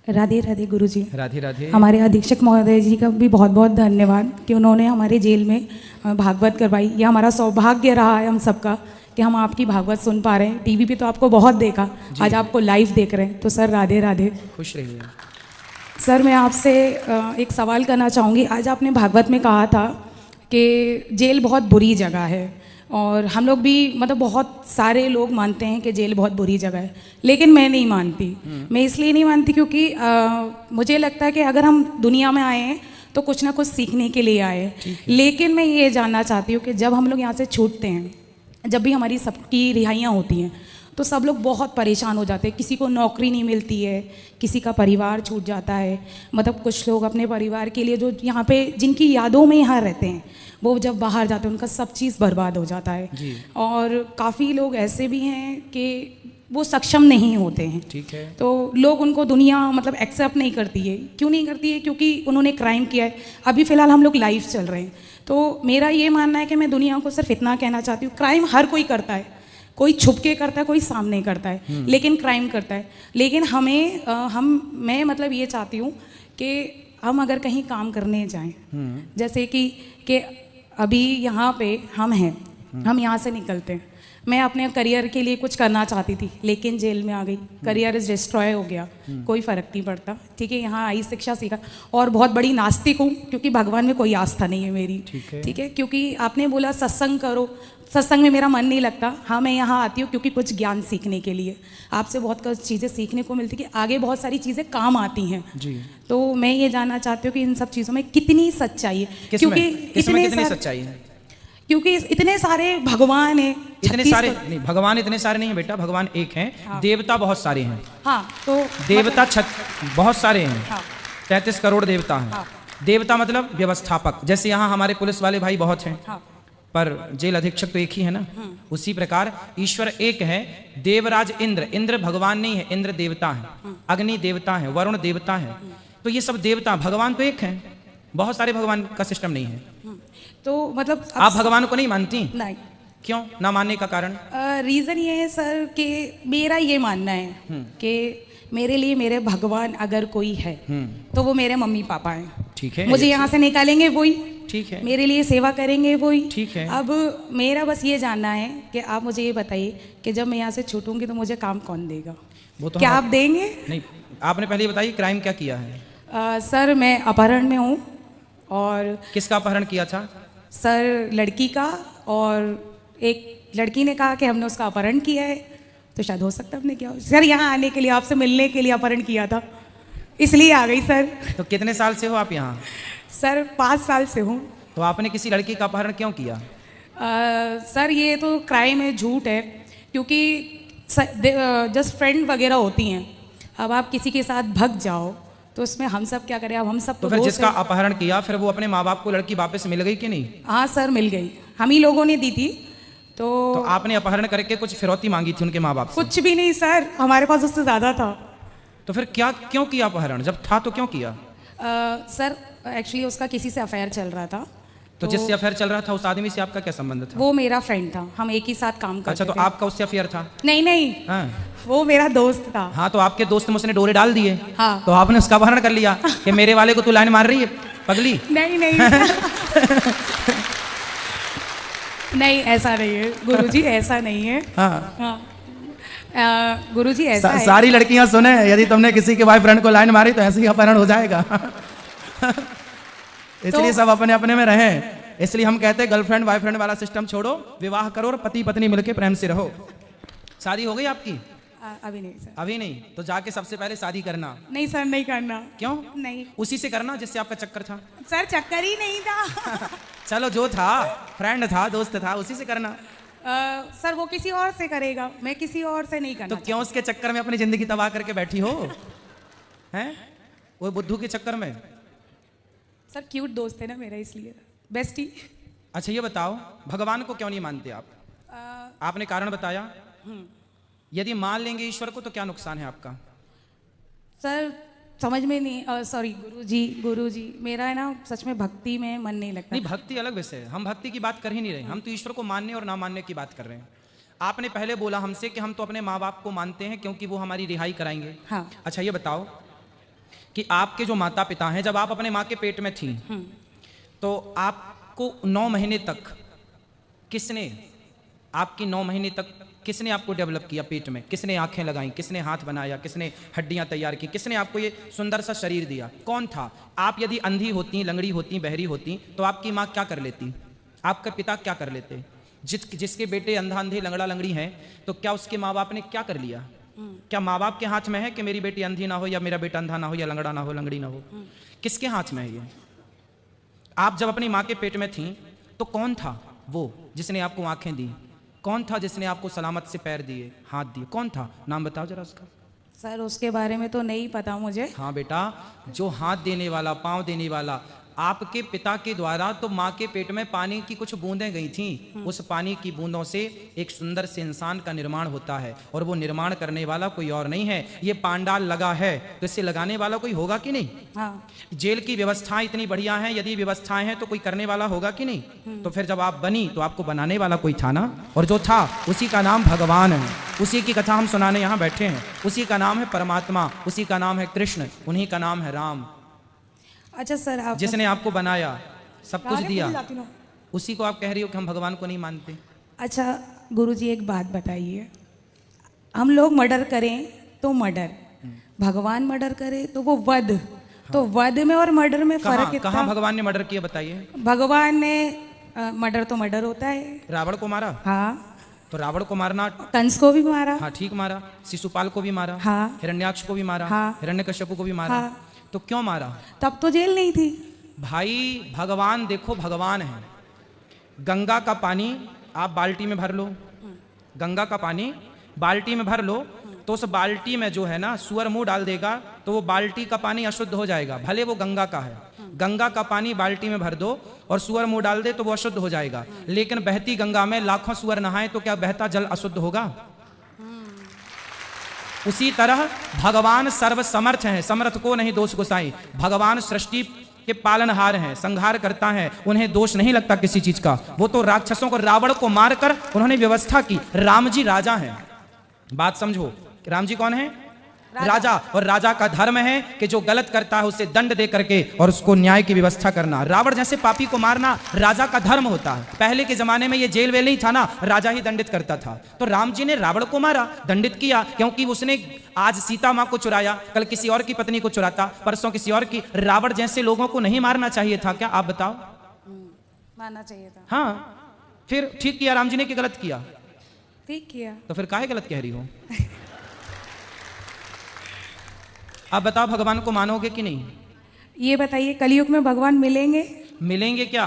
राधे राधे गुरुजी। राधे राधे। हमारे अधीक्षक महोदय जी का भी बहुत बहुत धन्यवाद कि उन्होंने हमारे जेल में भागवत करवाई। यह हमारा सौभाग्य रहा है हम सबका कि हम आपकी भागवत सुन पा रहे हैं। टीवी पे तो आपको बहुत देखा, आज आपको लाइव देख रहे हैं, तो सर राधे राधे। खुश रहिए। सर मैं आपसे एक सवाल करना चाहूँगी। आज आपने भागवत में कहा था कि जेल बहुत बुरी जगह है, और हम लोग भी मतलब बहुत सारे लोग मानते हैं कि जेल बहुत बुरी जगह है, लेकिन मैं नहीं मानती। मैं इसलिए नहीं मानती क्योंकि मुझे लगता है कि अगर हम दुनिया में आए हैं तो कुछ ना कुछ सीखने के लिए आए। लेकिन मैं ये जानना चाहती हूँ कि जब हम लोग यहाँ से छूटते हैं, जब भी हमारी सबकी रिहाइयाँ होती हैं, तो सब लोग बहुत परेशान हो जाते हैं। किसी को नौकरी नहीं मिलती है, किसी का परिवार छूट जाता है। मतलब कुछ लोग अपने परिवार के लिए जो यहाँ पे जिनकी यादों में यहाँ रहते हैं, वो जब बाहर जाते हैं उनका सब चीज़ बर्बाद हो जाता है। और काफ़ी लोग ऐसे भी हैं कि वो सक्षम नहीं होते हैं। ठीक है। तो लोग उनको दुनिया मतलब एक्सेप्ट नहीं करती है। क्यों नहीं करती है? क्योंकि उन्होंने क्राइम किया है। अभी फ़िलहाल हम लोग लाइव चल रहे हैं, तो मेरा ये मानना है कि मैं दुनिया को सिर्फ इतना कहना चाहती हूँ, क्राइम हर कोई करता है, कोई छुप के करता है, कोई सामने करता है, लेकिन क्राइम करता है। लेकिन मैं मतलब ये चाहती हूँ कि हम अगर कहीं काम करने जाएं, जैसे कि अभी यहाँ पे हम हैं, हम यहाँ से निकलते हैं, मैं अपने करियर के लिए कुछ करना चाहती थी, लेकिन जेल में आ गई, करियर इज डिस्ट्रॉय हो गया, कोई फ़र्क नहीं पड़ता। ठीक है, यहाँ आई, शिक्षा सीखा, और बहुत बड़ी नास्तिक हूँ क्योंकि भगवान में कोई आस्था नहीं है मेरी। ठीक है, क्योंकि आपने बोला सत्संग करो, सत्संग में मेरा मन नहीं लगता। हाँ, मैं यहाँ आती हूँ क्योंकि कुछ ज्ञान सीखने के लिए, आपसे बहुत कुछ चीज़ें सीखने को मिलती है कि आगे बहुत सारी चीज़ें काम आती हैं जी। तो मैं ये जानना चाहती हूँ कि इन सब चीज़ों में कितनी सच्चाई है, क्योंकि कितनी सच्चाई है? क्योंकि इतने सारे भगवान हैं। इतने सारे नहीं, भगवान इतने सारे नहीं है बेटा, भगवान एक हैं। हाँ। देवता बहुत सारे हैं। हाँ, तो देवता बहुत सारे हैं। हाँ। 33 करोड़ देवता हैं। हाँ। देवता मतलब व्यवस्थापक, जैसे यहाँ हमारे पुलिस वाले भाई बहुत हैं। हाँ। पर जेल अधीक्षक तो एक ही है ना। उसी प्रकार ईश्वर एक है। देवराज इंद्र, इंद्र भगवान नहीं है, इंद्र देवता है। अग्नि देवता है, वरुण देवता है। तो ये सब देवता, भगवान तो एक है, बहुत सारे भगवान का सिस्टम नहीं है। तो मतलब आप भगवान को नहीं मानती? नहीं। क्यों ना मानने का कारण? रीज़न ये है सर कि मेरा ये मानना है कि मेरे लिए मेरे भगवान अगर कोई है तो वो मेरे मम्मी पापा हैं। ठीक है, मुझे यहाँ से निकालेंगे वही। ठीक है, मेरे लिए सेवा करेंगे वही। ठीक है। अब मेरा बस ये जानना है कि आप मुझे ये बताइए कि जब मैं यहाँ से छूटूंगी तो मुझे काम कौन देगा? वो तो क्या आप देंगे? नहीं, आपने पहले बताइए क्राइम क्या किया है? सर मैं अपहरण में हूँ। और किसका अपहरण किया था? सर लड़की का, और एक लड़की ने कहा कि हमने उसका अपहरण किया है, तो शायद हो सकता है हमने किया। सर यहाँ आने के लिए, आपसे मिलने के लिए अपहरण किया था, इसलिए आ गई सर। तो कितने साल से हो आप यहाँ? सर 5 साल से हूँ। तो आपने किसी लड़की का अपहरण क्यों किया? सर ये तो क्राइम है, झूठ है, क्योंकि जस्ट फ्रेंड वगैरह होती हैं। अब आप किसी के साथ भग जाओ तो उसमें हम सब क्या करें? अब हम सब तो फिर जिसका अपहरण किया, फिर वो अपने माँ बाप को लड़की वापस मिल गई कि नहीं? हाँ सर, मिल गई, हम ही लोगों ने दी थी। तो आपने अपहरण करके कुछ फिरौती मांगी थी उनके माँ बाप से? कुछ भी नहीं सर, हमारे पास उससे ज़्यादा था। तो फिर क्यों किया अपहरण? जब था तो क्यों किया? सर एक्चुअली उसका किसी से अफेयर चल रहा था। तो जिससे अफेयर चल रहा था उस आदमी से आपका क्या संबंध था? वो मेरा फ्रेंड था, हम एक ही साथ काम करते थे। अच्छा, तो आपका उससे अफेयर था? नहीं। हाँ। वो मेरा दोस्त था। हाँ, तो आपके दोस्त में उसने डोरे डाल दिए। हाँ। तो आपने उसका अपहरण कर लिया कि मेरे वाले को तू लाइन मार रही है पगली? नहीं नहीं, ऐसा नहीं है गुरुजी, ऐसा नहीं है। हाँ। गुरुजी ऐसा है। सारी लड़कियां सुने, यदि तुमने किसी के बॉयफ्रेंड को लाइन मारी तो ऐसे ही अपहरण हो जाएगा। इसलिए सब अपने अपने में रहें। इसलिए हम कहते हैं गर्लफ्रेंड बॉयफ्रेंड वाला सिस्टम छोड़ो, विवाह करो और पति पत्नी मिलकर प्रेम से रहो। शादी हो गई आपकी? अभी नहीं सर। अभी नहीं? तो जाके सबसे पहले शादी करना। नहीं सर, नहीं करना। क्यों नहीं? उसी से करना जिससे आपका चक्कर था। सर चक्कर ही नहीं था। चलो, जो था फ्रेंड था, दोस्त था, उसी से करना। सर वो किसी और से करेगा, मैं किसी और से नहीं करना। तो क्यों उसके चक्कर में अपनी जिंदगी तबाह करके बैठी हो? हैं? वो बुद्धू के चक्कर में? सर क्यूट दोस्त है ना मेरा, इसलिए बेस्टी। अच्छा ये बताओ, भगवान को क्यों नहीं मानते आप? आपने कारण बताया। यदि मान लेंगे ईश्वर को तो क्या नुकसान है आपका? सर समझ में नहीं, सॉरी गुरुजी मेरा है ना सच में भक्ति में मन नहीं लगता। नहीं, भक्ति अलग विषय है, हम भक्ति की बात कर ही नहीं रहे, हम तो ईश्वर को मानने और ना मानने की बात कर रहे हैं। आपने पहले बोला हमसे कि हम तो अपने माँ बाप को मानते हैं क्योंकि वो हमारी रिहाई कराएंगे। हाँ। अच्छा ये बताओ, कि आपके जो माता पिता हैं, जब आप अपने माँ के पेट में थी तो आपको 9 महीने तक किसने, आपकी 9 महीने तक किसने आपको डेवलप किया पेट में? किसने आंखें लगाई, किसने हाथ बनाया, किसने हड्डियां तैयार की, किसने आपको ये सुंदर सा शरीर दिया? कौन था? आप यदि अंधी होती, लंगड़ी होती, बहरी होती तो आपकी माँ क्या कर लेती? आपके पिता क्या कर लेते? जिसके बेटे अंधा अंधे लंगड़ा लंगड़ी हैं तो क्या उसके माँ बाप ने क्या कर लिया? क्या माँ बाप के हाथ में है कि मेरी बेटी अंधी ना हो या मेरा बेटा अंधा ना हो या लंगड़ा ना हो, लंगड़ी ना हो? किसके हाथ में है ये? आप जब अपनी माँ के पेट में थी तो कौन था वो जिसने आपको आंखें दी? कौन था जिसने आपको सलामत से पैर दिए, हाथ दिए? कौन था? नाम बताओ जरा उसका। सर उसके बारे में तो नहीं पता मुझे। हाँ बेटा, जो हाथ देने वाला, पाँव देने वाला, आपके पिता के द्वारा तो माँ के पेट में पानी की कुछ बूंदें गई थी। उस पानी की बूंदों से एक सुंदर से इंसान का निर्माण होता है और वो निर्माण करने वाला कोई और नहीं है। ये पांडाल लगा है तो इसे लगाने वाला कोई होगा कि नहीं? हाँ। जेल की व्यवस्थाएं इतनी बढ़िया हैं, यदि व्यवस्थाएं हैं तो कोई करने वाला होगा कि नहीं? तो फिर जब आप बनी तो आपको बनाने वाला कोई था ना, और जो था उसी का नाम भगवान है। उसी की कथा हम सुनाने यहाँ बैठे हैं। उसी का नाम है परमात्मा, उसी का नाम है कृष्ण, उन्हीं का नाम है राम। अच्छा सर, आप जिसने आपको बनाया, सब कुछ दिया, उसी को आप कह रही हो कि हम भगवान को नहीं मानते। अच्छा गुरुजी एक बात बताइए, हम लोग मर्डर करें तो मर्डर, भगवान मर्डर करे तो वो वध। तो वध में और मर्डर में फर्क कितना? कहाँ भगवान ने मर्डर किया बताइए? भगवान ने मर्डर तो मर्डर होता है। रावण को मारा? हाँ। तो रावण को मारना, कंस को भी मारा। हाँ ठीक मारा। शिशुपाल को भी मारा। हाँ। हिरण्याक्ष को भी मारा। हाँ। हिरण्यकश्यप को भी मारा। हाँ। तो क्यों मारा? तब तो जेल नहीं थी भाई। भगवान देखो, भगवान है। गंगा का पानी आप बाल्टी में भर लो, गंगा का पानी बाल्टी में भर लो तो उस बाल्टी में जो है ना सुअर मुंह डाल देगा तो वो बाल्टी का पानी अशुद्ध हो जाएगा, भले वो गंगा का है। गंगा का पानी बाल्टी में भर दो और सुअर मुंह डाल दे तो वो अशुद्ध हो जाएगा। लेकिन बहती गंगा में लाखों सुअर नहाए तो क्या बहता जल अशुद्ध होगा? उसी तरह भगवान सर्वसमर्थ हैं, समर्थ को नहीं दोष गोसाई। भगवान सृष्टि के पालनहार हैं, संहार करता है, उन्हें दोष नहीं लगता किसी चीज का। वो तो राक्षसों को, रावण को मारकर उन्होंने व्यवस्था की। राम जी राजा हैं, बात समझो। राम जी कौन है? राजा। और राजा का धर्म है कि जो गलत करता है उसे दंड दे करके और उसको न्याय की व्यवस्था करना। रावण जैसे पापी को मारना राजा का धर्म होता है। पहले के जमाने में ये जेल वेल नहीं था ना, राजा ही दंडित करता था। तो राम जी ने रावण को मारा, दंडित किया, क्योंकि उसने आज सीता माँ को चुराया, कल किसी और की पत्नी को चुराता, परसों किसी और की। रावण जैसे लोगों को नहीं मारना चाहिए था क्या? आप बताओ। मारना चाहिए था। हाँ, फिर ठीक किया राम जी ने कि गलत किया? ठीक किया। तो फिर काहे गलत कह रही हो? आप बताओ, भगवान को मानोगे कि नहीं? ये बताइए कलयुग में भगवान मिलेंगे? मिलेंगे क्या?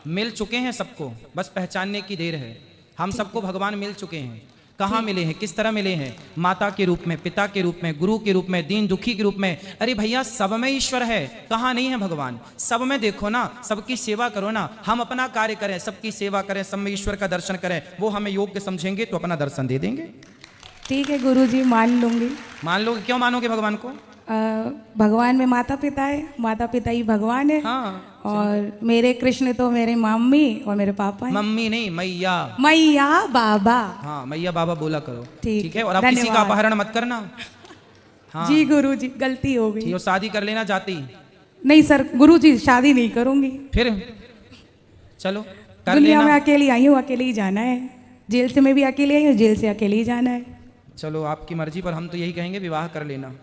मिल चुके हैं सबको, बस पहचानने की देर है। हम सबको भगवान मिल चुके हैं। कहाँ मिले हैं, किस तरह मिले हैं? माता के रूप में, पिता के रूप में, गुरु के रूप में, दीन दुखी के रूप में। अरे भैया, सब में ईश्वर है, कहाँ नहीं है भगवान? सब में देखो ना, सबकी सेवा करो ना। हम अपना कार्य करें, सबकी सेवा करें, सब में ईश्वर का दर्शन करें। वो हमें योग्य समझेंगे तो अपना दर्शन दे देंगे। ठीक है गुरुजी, मान लूंगी। मान लोगे? क्यों मानोगे भगवान को? भगवान में माता पिता है, माता पिता ही भगवान है। हाँ। और मेरे कृष्ण तो मेरे मम्मी और मेरे पापा हैं। मम्मी नहीं, मैया। मैया बाबा। हाँ, मैया बाबा बोला करो। ठीक है। और आप किसी का अपहरण मत करना। हाँ। जी गुरुजी, गलती हो गई। और शादी कर लेना जाती। नहीं सर गुरुजी, शादी नहीं करूंगी। फिर चलो कर दुनिया लेना। में अकेली आई हूँ, अकेले ही जाना है। जेल से मैं भी अकेले आई हूँ, जेल से अकेले ही जाना है। चलो आपकी मर्जी, पर हम तो यही कहेंगे विवाह कर लेना।